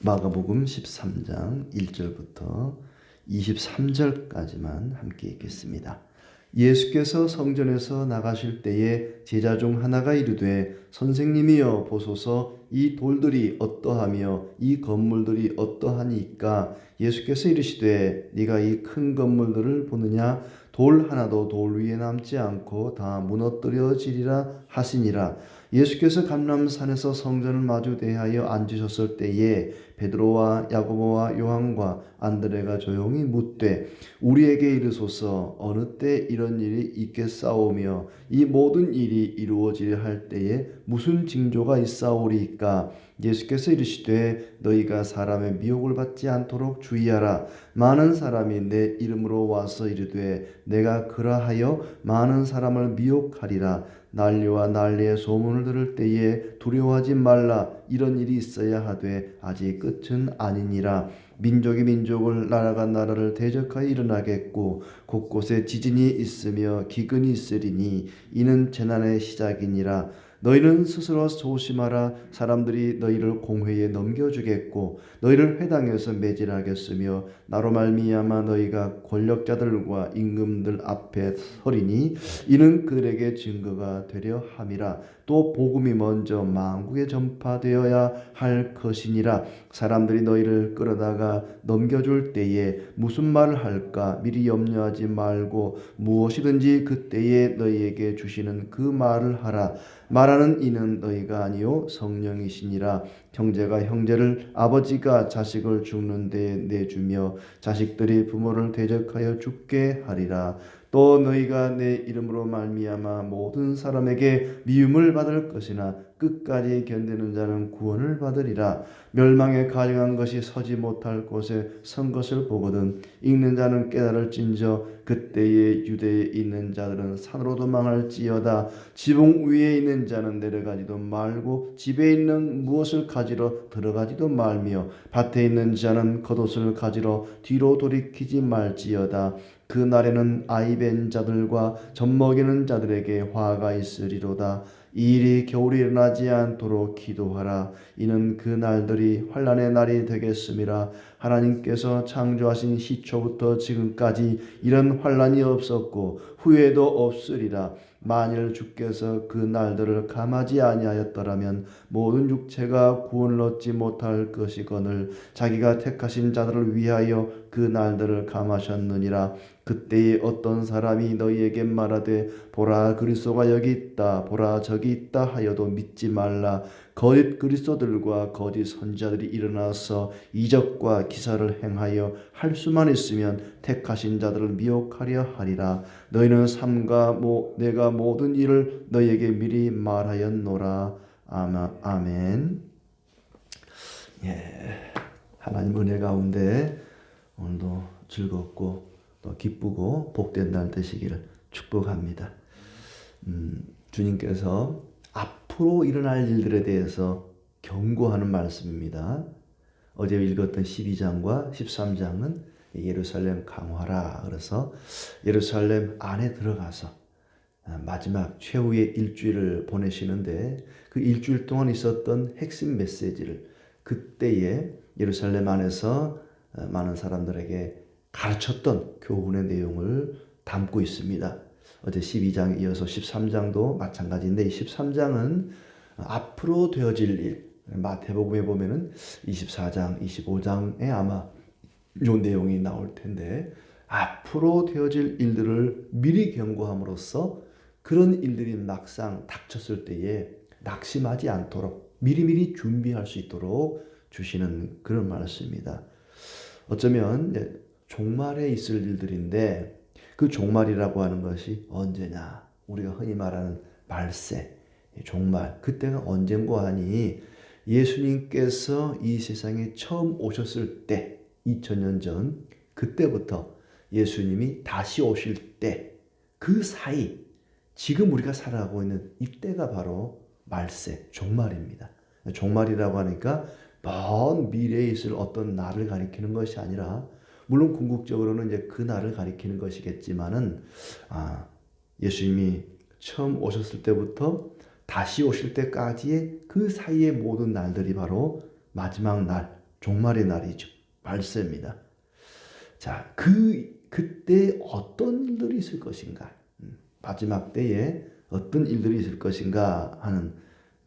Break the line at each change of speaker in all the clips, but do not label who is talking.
마가복음 13장 1절부터 23절까지만 함께 읽겠습니다. 예수께서 성전에서 나가실 때에 제자 중 하나가 이르되 선생님이여 보소서 이 돌들이 어떠하며 이 건물들이 어떠하니까. 예수께서 이르시되 네가 이 큰 건물들을 보느냐. 돌 하나도 돌 위에 남지 않고 다 무너뜨려지리라 하시니라. 예수께서 감람산에서 성전을 마주 대하여 앉으셨을 때에 베드로와 야고보와 요한과 안드레가 조용히 묻되 우리에게 이르소서 어느 때 이런 일이 있겠사오며 이 모든 일이 이루어지려 할 때에 무슨 징조가 있사오리이까. 예수께서 이르시되 너희가 사람의 미혹을 받지 않도록 주의하라. 많은 사람이 내 이름으로 와서 이르되 내가 그러하여 많은 사람을 미혹하리라. 난리와 난리의 소문을 들을 때에 두려워하지 말라. 이런 일이 있어야 하되 아직 끝은 아니니라. 민족이 민족을 나라가 나라를 대적하여 일어나겠고 곳곳에 지진이 있으며 기근이 있으리니 이는 재난의 시작이니라. 너희는 스스로 조심하라. 사람들이 너희를 공회에 넘겨주겠고 너희를 회당에서 매질하겠으며 나로 말미암아 너희가 권력자들과 임금들 앞에 서리니 이는 그들에게 증거가 되려 함이라. 또 복음이 먼저 만국에 전파되어야 할 것이니라. 사람들이 너희를 끌어다가 넘겨줄 때에 무슨 말을 할까 미리 염려하지 말고 무엇이든지 그때에 너희에게 주시는 그 말을 하라. 말하는 이는 너희가 아니요 성령이시니라. 형제가 형제를 아버지가 자식을 죽는 데에 내주며 자식들이 부모를 대적하여 죽게 하리라. 또 너희가 내 이름으로 말미암아 모든 사람에게 미움을 받을 것이나 끝까지 견디는 자는 구원을 받으리라. 멸망에 가증한 것이 서지 못할 곳에 선 것을 보거든 읽는 자는 깨달을진저 그때에 유대에 있는 자들은 산으로 도망할지어다. 지붕 위에 있는 자는 내려가지도 말고 집에 있는 무엇을 가지러 들어가지도 말며 밭에 있는 자는 겉옷을 가지러 뒤로 돌이키지 말지어다. 그 날에는 아이벤 자들과 젖먹이는 자들에게 화가 있으리로다. 이 일이 겨울에 일어나지 않도록 기도하라. 이는 그 날들이 환난의 날이 되겠음이라. 하나님께서 창조하신 시초부터 지금까지 이런 환난이 없었고 후에도 없으리라. 만일 주께서 그 날들을 감하지 아니하였더라면 모든 육체가 구원을 얻지 못할 것이거늘 자기가 택하신 자들을 위하여 그 날들을 감하셨느니라. 그때에 어떤 사람이 너희에게 말하되 보라 그리스도가 여기 있다 보라 저기 있다 하여도 믿지 말라. 거짓 그리스도들과 거짓 선지자들이 일어나서 이적과 기사를 행하여 할 수만 있으면 택하신 자들을 미혹하려 하리라. 너희는 삼가 내가 모든 일을 너희에게 미리 말하였노라. 아멘. 하나님 은혜 가운데 오늘도 즐겁고 또 기쁘고 복된 날 되시기를 축복합니다. 주님께서 앞으로 일어날 일들에 대해서 경고하는 말씀입니다. 어제 읽었던 12장과 13장은 예루살렘 강화라. 그래서 예루살렘 안에 들어가서 마지막 최후의 일주일을 보내시는데 그 일주일 동안 있었던 핵심 메시지를 그때에 예루살렘 안에서 많은 사람들에게 가르쳤던 교훈의 내용을 담고 있습니다. 어제 12장에 이어서 13장도 마찬가지인데 13장은 앞으로 되어질 일, 마태복음에 보면은 24장, 25장에 아마 이 내용이 나올 텐데 앞으로 되어질 일들을 미리 경고함으로써 그런 일들이 막상 닥쳤을 때에 낙심하지 않도록 미리미리 준비할 수 있도록 주시는 그런 말씀입니다. 어쩌면 종말에 있을 일들인데 그 종말이라고 하는 것이 언제냐? 우리가 흔히 말하는 말세, 종말. 그때가 언젠고 하니 예수님께서 이 세상에 처음 오셨을 때 2000년 전 그때부터 예수님이 다시 오실 때 그 사이 지금 우리가 살아가고 있는 이때가 바로 말세, 종말입니다. 종말이라고 하니까 먼 미래에 있을 어떤 날을 가리키는 것이 아니라 물론 궁극적으로는 이제 그 날을 가리키는 것이겠지만은 예수님이 처음 오셨을 때부터 다시 오실 때까지의 그 사이의 모든 날들이 바로 마지막 날, 종말의 날이죠. 말세입니다. 자, 그때 어떤 일들이 있을 것인가? 마지막 때에 어떤 일들이 있을 것인가 하는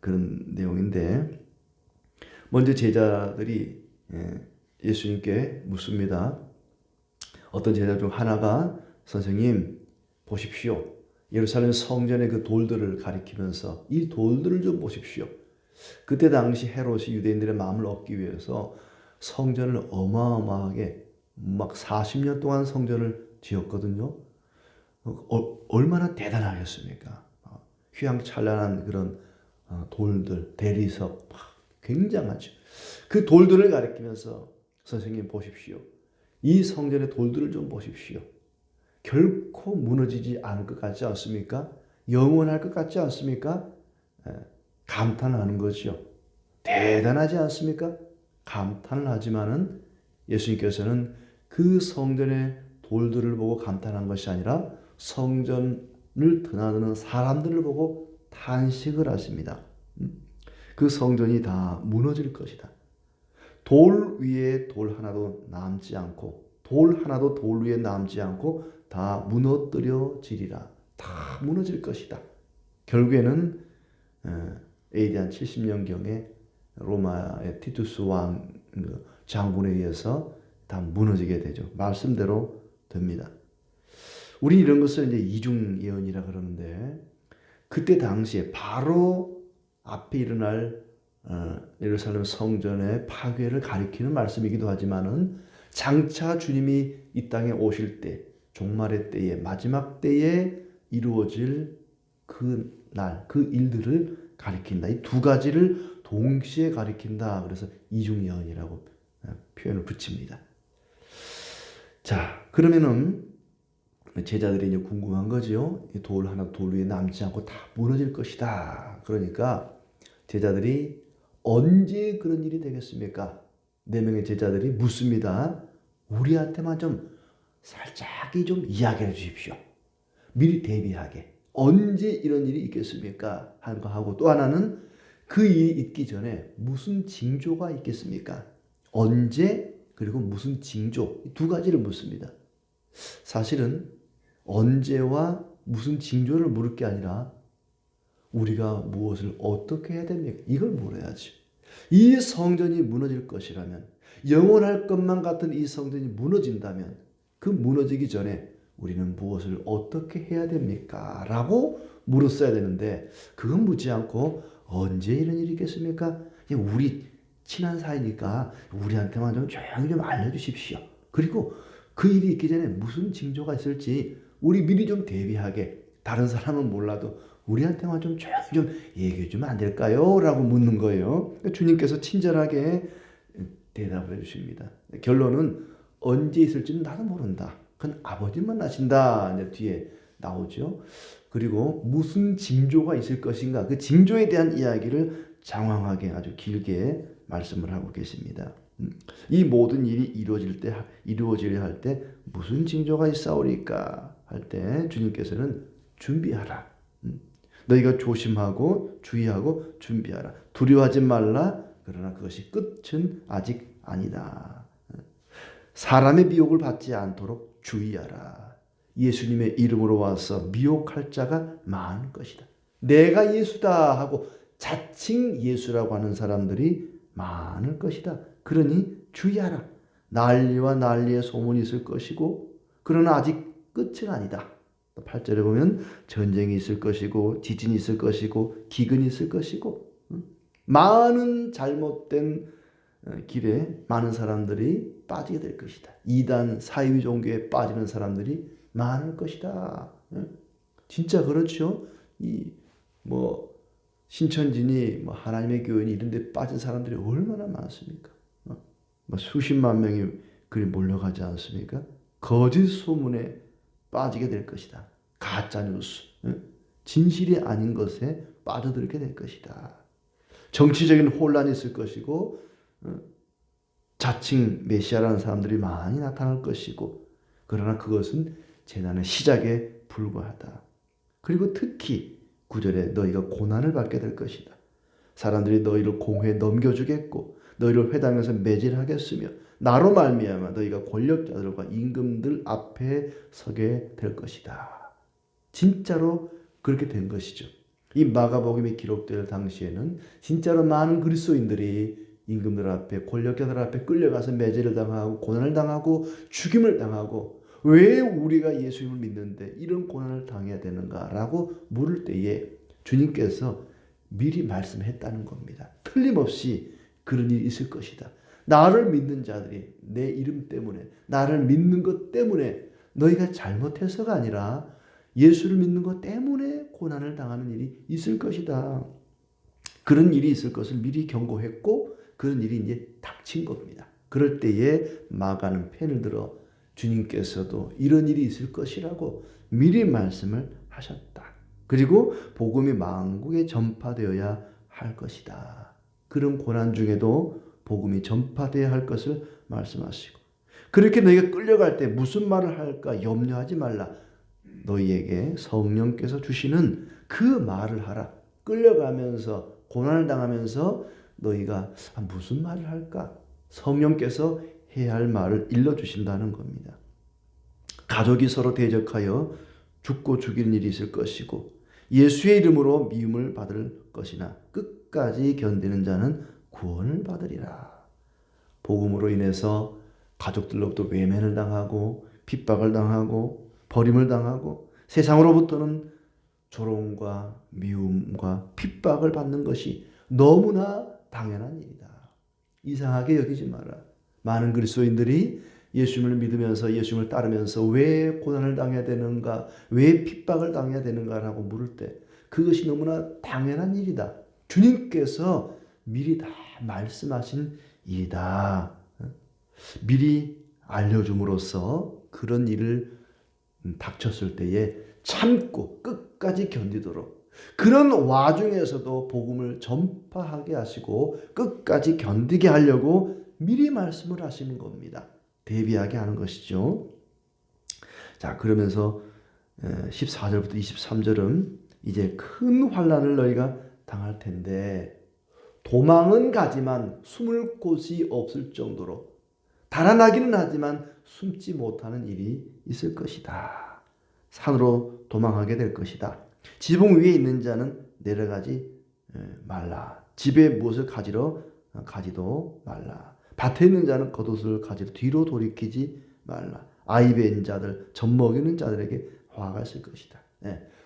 그런 내용인데, 먼저 제자들이 예수님께 묻습니다. 어떤 제자 중 하나가 선생님 보십시오. 예루살렘 성전의 그 돌들을 가리키면서 이 돌들을 좀 보십시오. 그때 당시 헤롯이 유대인들의 마음을 얻기 위해서 성전을 어마어마하게 막 40년 동안 성전을 지었거든요. 얼마나 대단하겠습니까? 휘황찬란한 그런 돌들, 대리석 굉장하죠. 그 돌들을 가리키면서 선생님 보십시오. 이 성전의 돌들을 좀 보십시오. 결코 무너지지 않을 것 같지 않습니까? 영원할 것 같지 않습니까? 감탄하는 거죠. 대단하지 않습니까? 감탄을 하지만은 예수님께서는 그 성전의 돌들을 보고 감탄한 것이 아니라 성전을 드나드는 사람들을 보고 탄식을 하십니다. 그 성전이 다 무너질 것이다. 돌 위에 돌 하나도 남지 않고 돌 위에 남지 않고 다 무너뜨려지리라. 다 무너질 것이다. 결국에는 AD 한 70년경에 로마의 티투스 왕 장군에 의해서 다 무너지게 되죠. 말씀대로 됩니다. 우리 이런 것을 이제 이중 예언이라 그러는데, 그때 당시에 바로 앞에 일어날 예루살렘 성전의 파괴를 가리키는 말씀이기도 하지만은 장차 주님이 이 땅에 오실 때, 종말의 때에, 마지막 때에 이루어질 그 날, 그 일들을 가리킨다. 이 두 가지를 동시에 가리킨다. 그래서 이중 예언이라고 표현을 붙입니다. 자, 그러면은 제자들이 이제 궁금한 거죠. 돌 하나 돌 위에 남지 않고 다 무너질 것이다. 그러니까 제자들이 언제 그런 일이 되겠습니까? 4명의 제자들이 묻습니다. 우리한테만 좀 살짝이 좀 이야기해 주십시오. 미리 대비하게. 언제 이런 일이 있겠습니까? 하는 거 하고, 또 하나는 그 일이 있기 전에 무슨 징조가 있겠습니까? 언제 그리고 무슨 징조, 이 두 가지를 묻습니다. 사실은 언제와 무슨 징조를 물을 게 아니라 우리가 무엇을 어떻게 해야 됩니까? 이걸 물어야지. 이 성전이 무너질 것이라면, 영원할 것만 같은 이 성전이 무너진다면 그 무너지기 전에 우리는 무엇을 어떻게 해야 됩니까? 라고 물었어야 되는데, 그건 묻지 않고 언제 이런 일이 있겠습니까? 우리 친한 사이니까 우리한테만 좀 조용히 좀 알려주십시오. 그리고 그 일이 있기 전에 무슨 징조가 있을지 우리 미리 좀 대비하게, 다른 사람은 몰라도 우리한테만 좀 조용히 좀 얘기해 주면 안 될까요? 라고 묻는 거예요. 주님께서 친절하게 대답을 해주십니다. 결론은 언제 있을지는 나도 모른다. 그건 아버지만 아신다. 이제 뒤에 나오죠. 그리고 무슨 징조가 있을 것인가, 그 징조에 대한 이야기를 장황하게 아주 길게 말씀을 하고 계십니다. 이 모든 일이 이루어지려 할 때 무슨 징조가 있사오리까 할 때 주님께서는 준비하라. 너희가 조심하고 주의하고 준비하라. 두려워하지 말라. 그러나 그것이 끝은 아직 아니다. 사람의 미혹을 받지 않도록 주의하라. 예수님의 이름으로 와서 미혹할 자가 많을 것이다. 내가 예수다 하고 자칭 예수라고 하는 사람들이 많을 것이다. 그러니 주의하라. 난리와 난리의 소문이 있을 것이고, 그러나 아직 끝은 아니다. 8절에 보면 전쟁이 있을 것이고, 지진이 있을 것이고, 기근이 있을 것이고, 많은 잘못된 길에 많은 사람들이 빠지게 될 것이다. 이단 사이비 종교에 빠지는 사람들이 많을 것이다. 진짜 그렇죠. 신천지니 하나님의 교회니 이런 데 빠진 사람들이 얼마나 많습니까? 수십만 명이 그리 몰려가지 않습니까? 거짓 소문에 빠지게 될 것이다. 가짜뉴스, 진실이 아닌 것에 빠져들게 될 것이다. 정치적인 혼란이 있을 것이고, 자칭 메시아라는 사람들이 많이 나타날 것이고, 그러나 그것은 재난의 시작에 불과하다. 그리고 특히 9절에 너희가 고난을 받게 될 것이다. 사람들이 너희를 공회에 넘겨주겠고 너희를 회당에서 매질하겠으며 나로 말미암아 너희가 권력자들과 임금들 앞에 서게 될 것이다. 진짜로 그렇게 된 것이죠. 이 마가복음이 기록될 당시에는 진짜로 많은 그리스도인들이 임금들 앞에, 권력자들 앞에 끌려가서 매질을 당하고 고난을 당하고 죽임을 당하고, 왜 우리가 예수님을 믿는데 이런 고난을 당해야 되는가라고 물을 때에 주님께서 미리 말씀했다는 겁니다. 틀림없이 그런 일이 있을 것이다. 나를 믿는 자들이 내 이름 때문에, 나를 믿는 것 때문에, 너희가 잘못해서가 아니라 예수를 믿는 것 때문에 고난을 당하는 일이 있을 것이다. 그런 일이 있을 것을 미리 경고했고 그런 일이 이제 닥친 겁니다. 그럴 때에 마가는 펜을 들어 주님께서도 이런 일이 있을 것이라고 미리 말씀을 하셨다. 그리고 복음이 만국에 전파되어야 할 것이다. 그런 고난 중에도 복음이 전파되어야 할 것을 말씀하시고, 그렇게 너희가 끌려갈 때 무슨 말을 할까 염려하지 말라. 너희에게 성령께서 주시는 그 말을 하라. 끌려가면서 고난을 당하면서 너희가 무슨 말을 할까? 성령께서 해야 할 말을 일러주신다는 겁니다. 가족이 서로 대적하여 죽고 죽이는 일이 있을 것이고 예수의 이름으로 미움을 받을 것이나 끝까지 견디는 자는 구원을 받으리라. 복음으로 인해서 가족들로부터 외면을 당하고 핍박을 당하고 버림을 당하고 세상으로부터는 조롱과 미움과 핍박을 받는 것이 너무나 당연한 일이다. 이상하게 여기지 마라. 많은 그리스도인들이 예수님을 믿으면서 예수님을 따르면서 왜 고난을 당해야 되는가, 왜 핍박을 당해야 되는가라고 물을 때 그것이 너무나 당연한 일이다. 주님께서 미리 다 말씀하신 일이다. 미리 알려줌으로써 그런 일을 닥쳤을 때에 참고 끝까지 견디도록, 그런 와중에서도 복음을 전파하게 하시고 끝까지 견디게 하려고 미리 말씀을 하시는 겁니다. 대비하게 하는 것이죠. 자, 그러면서 14절부터 23절은 이제 큰 환난을 너희가 당할 텐데 도망은 가지만 숨을 곳이 없을 정도로, 달아나기는 하지만 숨지 못하는 일이 있을 것이다. 산으로 도망하게 될 것이다. 지붕 위에 있는 자는 내려가지 말라. 집에 무엇을 가지러 가지도 말라. 밭에 있는 자는 겉옷을 가지러 뒤로 돌이키지 말라. 아이 벤 자들, 젖 먹이는 자들에게 화가 있을 것이다.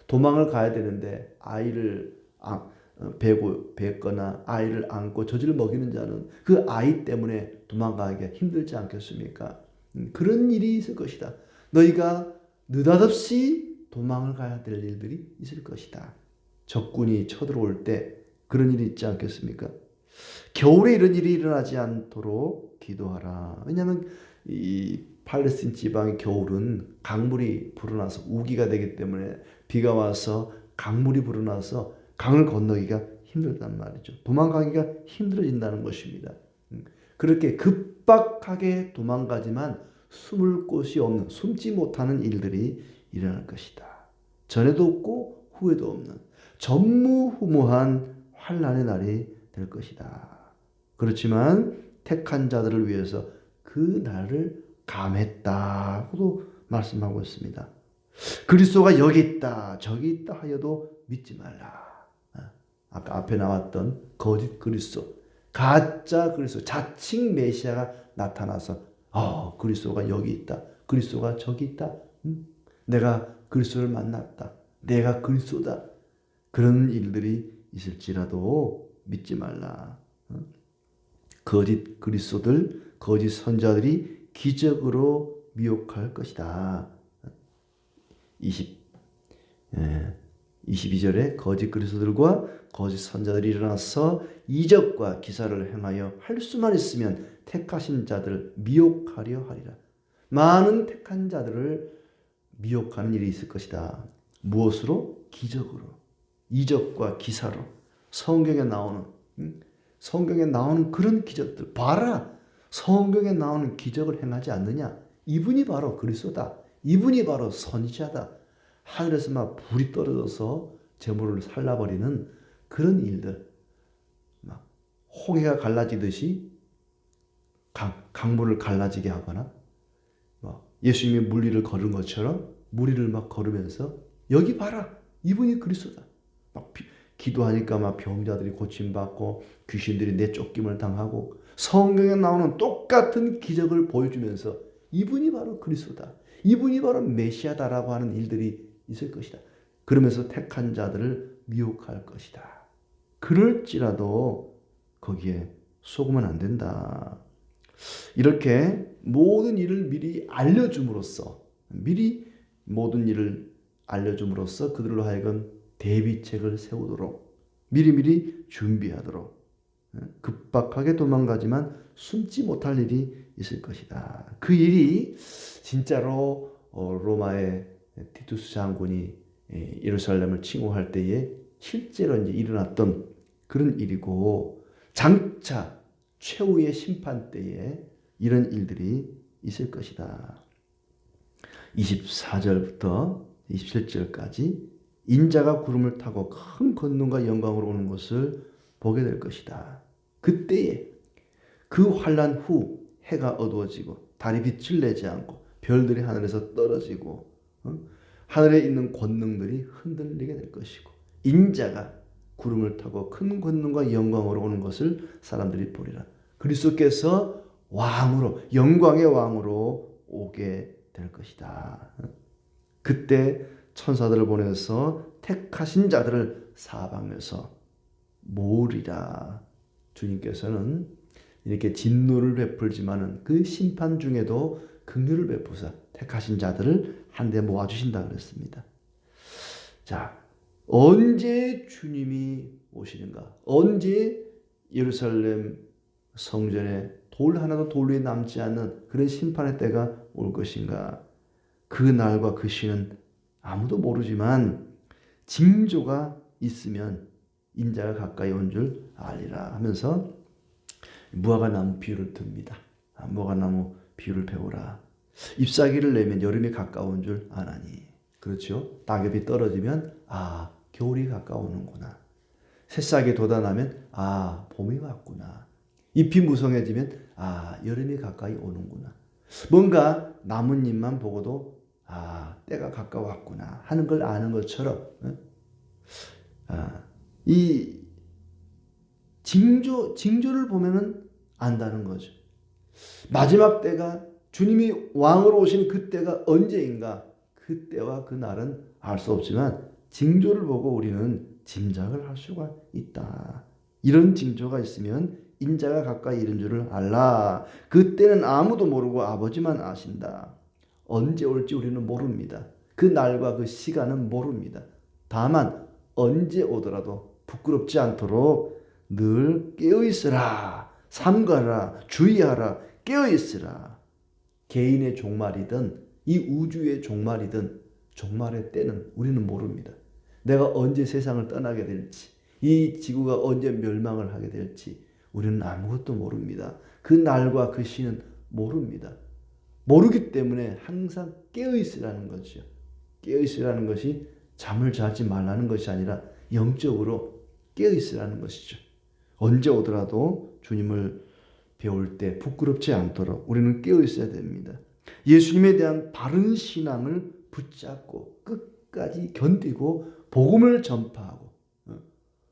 도망을 가야 되는데 아이를 베거나 아이를 안고 젖을 먹이는 자는 그 아이 때문에 도망가기가 힘들지 않겠습니까? 그런 일이 있을 것이다. 너희가 느닷없이 도망을 가야 될 일들이 있을 것이다. 적군이 쳐들어올 때 그런 일이 있지 않겠습니까? 겨울에 이런 일이 일어나지 않도록 기도하라. 왜냐하면 이 팔레스틴 지방의 겨울은 강물이 불어나서 우기가 되기 때문에 비가 와서 강물이 불어나서 강을 건너기가 힘들단 말이죠. 도망가기가 힘들어진다는 것입니다. 그렇게 급박하게 도망가지만 숨을 곳이 없는, 숨지 못하는 일들이 일어날 것이다. 전에도 없고 후에도 없는 전무후무한 환난의 날이 될 것이다. 그렇지만 택한 자들을 위해서 그 날을 감했다고도 말씀하고 있습니다. 그리스도가 여기 있다 저기 있다 하여도 믿지 말라. 아까 앞에 나왔던 거짓 그리스도, 가짜 그리스도, 자칭 메시아가 나타나서 그리스도가 여기 있다, 그리스도가 저기 있다, 내가 그리스도를 만났다, 내가 그리스도다, 그런 일들이 있을지라도 믿지 말라. 거짓 그리스도들, 거짓 선자들이 기적으로 미혹할 것이다. 22절에 거짓 그리스도들과 거짓 선자들이 일어나서 이적과 기사를 행하여 할 수만 있으면 택하신 자들을 미혹하려 하리라. 많은 택한 자들을 미혹하는 일이 있을 것이다. 무엇으로? 기적으로, 이적과 기사로. 성경에 나오는 그런 기적들 봐라. 성경에 나오는 기적을 행하지 않느냐? 이분이 바로 그리스도다. 이분이 바로 선지자다. 하늘에서 막 불이 떨어져서 제물을 살라버리는 그런 일들, 막 홍해가 갈라지듯이 강물을 갈라지게 하거나 예수님이 물리를 걸은 것처럼 무리를 막 걸으면서 여기 봐라, 이분이 그리스도다. 막 기도하니까 막 병자들이 고침받고 귀신들이 내쫓김을 당하고 성경에 나오는 똑같은 기적을 보여주면서 이분이 바로 그리스도다, 이분이 바로 메시아다라고 하는 일들이 있을 것이다. 그러면서 택한 자들을 미혹할 것이다. 그럴지라도 거기에 속으면 안 된다. 이렇게 모든 일을 미리 알려줌으로써, 미리 모든 일을 알려줌으로써 그들로 하여금 대비책을 세우도록, 미리미리 준비하도록, 급박하게 도망가지만 숨지 못할 일이 있을 것이다. 그 일이 진짜로 로마의 티투스 장군이 예루살렘을 침공할 때에 실제로 이제 일어났던 그런 일이고, 장차 최후의 심판 때에 이런 일들이 있을 것이다. 24절부터 27절까지 인자가 구름을 타고 큰 권능과 영광으로 오는 것을 보게 될 것이다. 그때에 그 환난 후 해가 어두워지고 달이 빛을 내지 않고 별들이 하늘에서 떨어지고 하늘에 있는 권능들이 흔들리게 될 것이고, 인자가 구름을 타고 큰 권능과 영광으로 오는 것을 사람들이 보리라. 그리스도께서 왕으로, 영광의 왕으로 오게 될 것이다. 그때 천사들을 보내서 택하신 자들을 사방에서 모으리라. 주님께서는 이렇게 진노를 베풀지만은 그 심판 중에도 긍휼을 베푸사 택하신 자들을 한데 모아주신다 그랬습니다. 자, 언제 주님이 오시는가? 언제 예루살렘 성전에 돌 하나도 돌 위에 남지 않는 그런 심판의 때가 올 것인가? 그 날과 그 시는 아무도 모르지만 징조가 있으면 인자가 가까이 온 줄 알리라 하면서 무화과나무 비유를 듭니다. 무화과나무 비유를 배우라. 잎사귀를 내면 여름이 가까운 줄 아나니. 그렇죠? 낙엽이 떨어지면 겨울이 가까우는구나. 새싹이 돋아나면 봄이 왔구나. 잎이 무성해지면 여름이 가까이 오는구나. 뭔가 나뭇잎만 보고도 때가 가까웠구나 하는 걸 아는 것처럼 이 징조를 보면은 안다는 거죠. 마지막 때가, 주님이 왕으로 오신 그때가 언제인가? 그때와 그날은 알 수 없지만 징조를 보고 우리는 짐작을 할 수가 있다. 이런 징조가 있으면 인자가 가까이 이른 줄을 알라. 그때는 아무도 모르고 아버지만 아신다. 언제 올지 우리는 모릅니다. 그 날과 그 시간은 모릅니다. 다만 언제 오더라도 부끄럽지 않도록 늘 깨어있으라. 삼가라. 주의하라. 깨어있으라. 개인의 종말이든 이 우주의 종말이든 종말의 때는 우리는 모릅니다. 내가 언제 세상을 떠나게 될지, 이 지구가 언제 멸망을 하게 될지 우리는 아무것도 모릅니다. 그 날과 그 시는 모릅니다. 모르기 때문에 항상 깨어있으라는 거죠. 깨어있으라는 것이 잠을 자지 말라는 것이 아니라 영적으로 깨어있으라는 것이죠. 언제 오더라도 주님을 배울 때 부끄럽지 않도록 우리는 깨어있어야 됩니다. 예수님에 대한 바른 신앙을 붙잡고 끝까지 견디고 복음을 전파하고,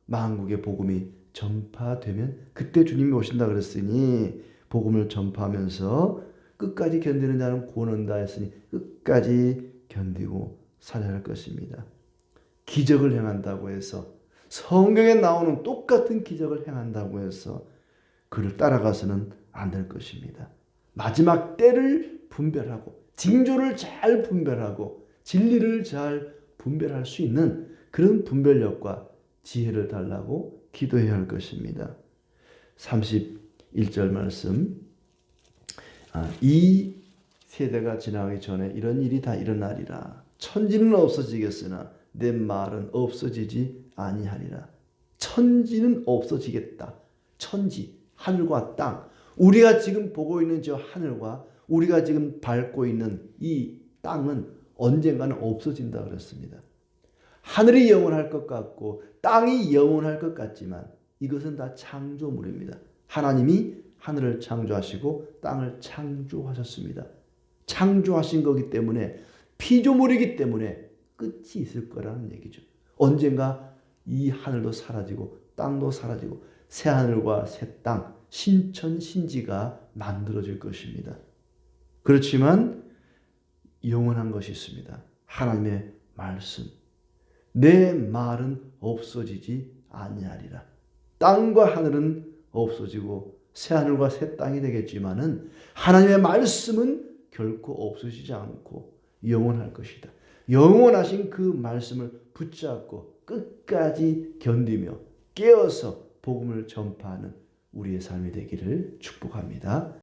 만국의 복음이 전파되면 그때 주님이 오신다 그랬으니 복음을 전파하면서 끝까지 견디는 자는 구원 얻는다 했으니 끝까지 견디고 살아야 할 것입니다. 기적을 행한다고 해서, 성경에 나오는 똑같은 기적을 행한다고 해서 그를 따라가서는 안 될 것입니다. 마지막 때를 분별하고 징조를 잘 분별하고 진리를 잘 분별할 수 있는 그런 분별력과 지혜를 달라고 기도해야 할 것입니다. 31절 말씀, 이 세대가 지나가기 전에 이런 일이 다 일어나리라. 천지는 없어지겠으나 내 말은 없어지지 아니하리라. 천지는 없어지겠다. 천지, 하늘과 땅, 우리가 지금 보고 있는 저 하늘과 우리가 지금 밟고 있는 이 땅은 언젠가는 없어진다 그랬습니다. 하늘이 영원할 것 같고 땅이 영원할 것 같지만 이것은 다 창조물입니다. 하나님이 하늘을 창조하시고 땅을 창조하셨습니다. 창조하신 거기 때문에 피조물이기 때문에 끝이 있을 거라는 얘기죠. 언젠가 이 하늘도 사라지고 땅도 사라지고 새 하늘과 새 땅, 신천신지가 만들어질 것입니다. 그렇지만 영원한 것이 있습니다. 하나님의 말씀. 내 말은 없어지지 아니하리라. 땅과 하늘은 없어지고 새 하늘과 새 땅이 되겠지만은 하나님의 말씀은 결코 없어지지 않고 영원할 것이다. 영원하신 그 말씀을 붙잡고 끝까지 견디며 깨어서 복음을 전파하는 우리의 삶이 되기를 축복합니다.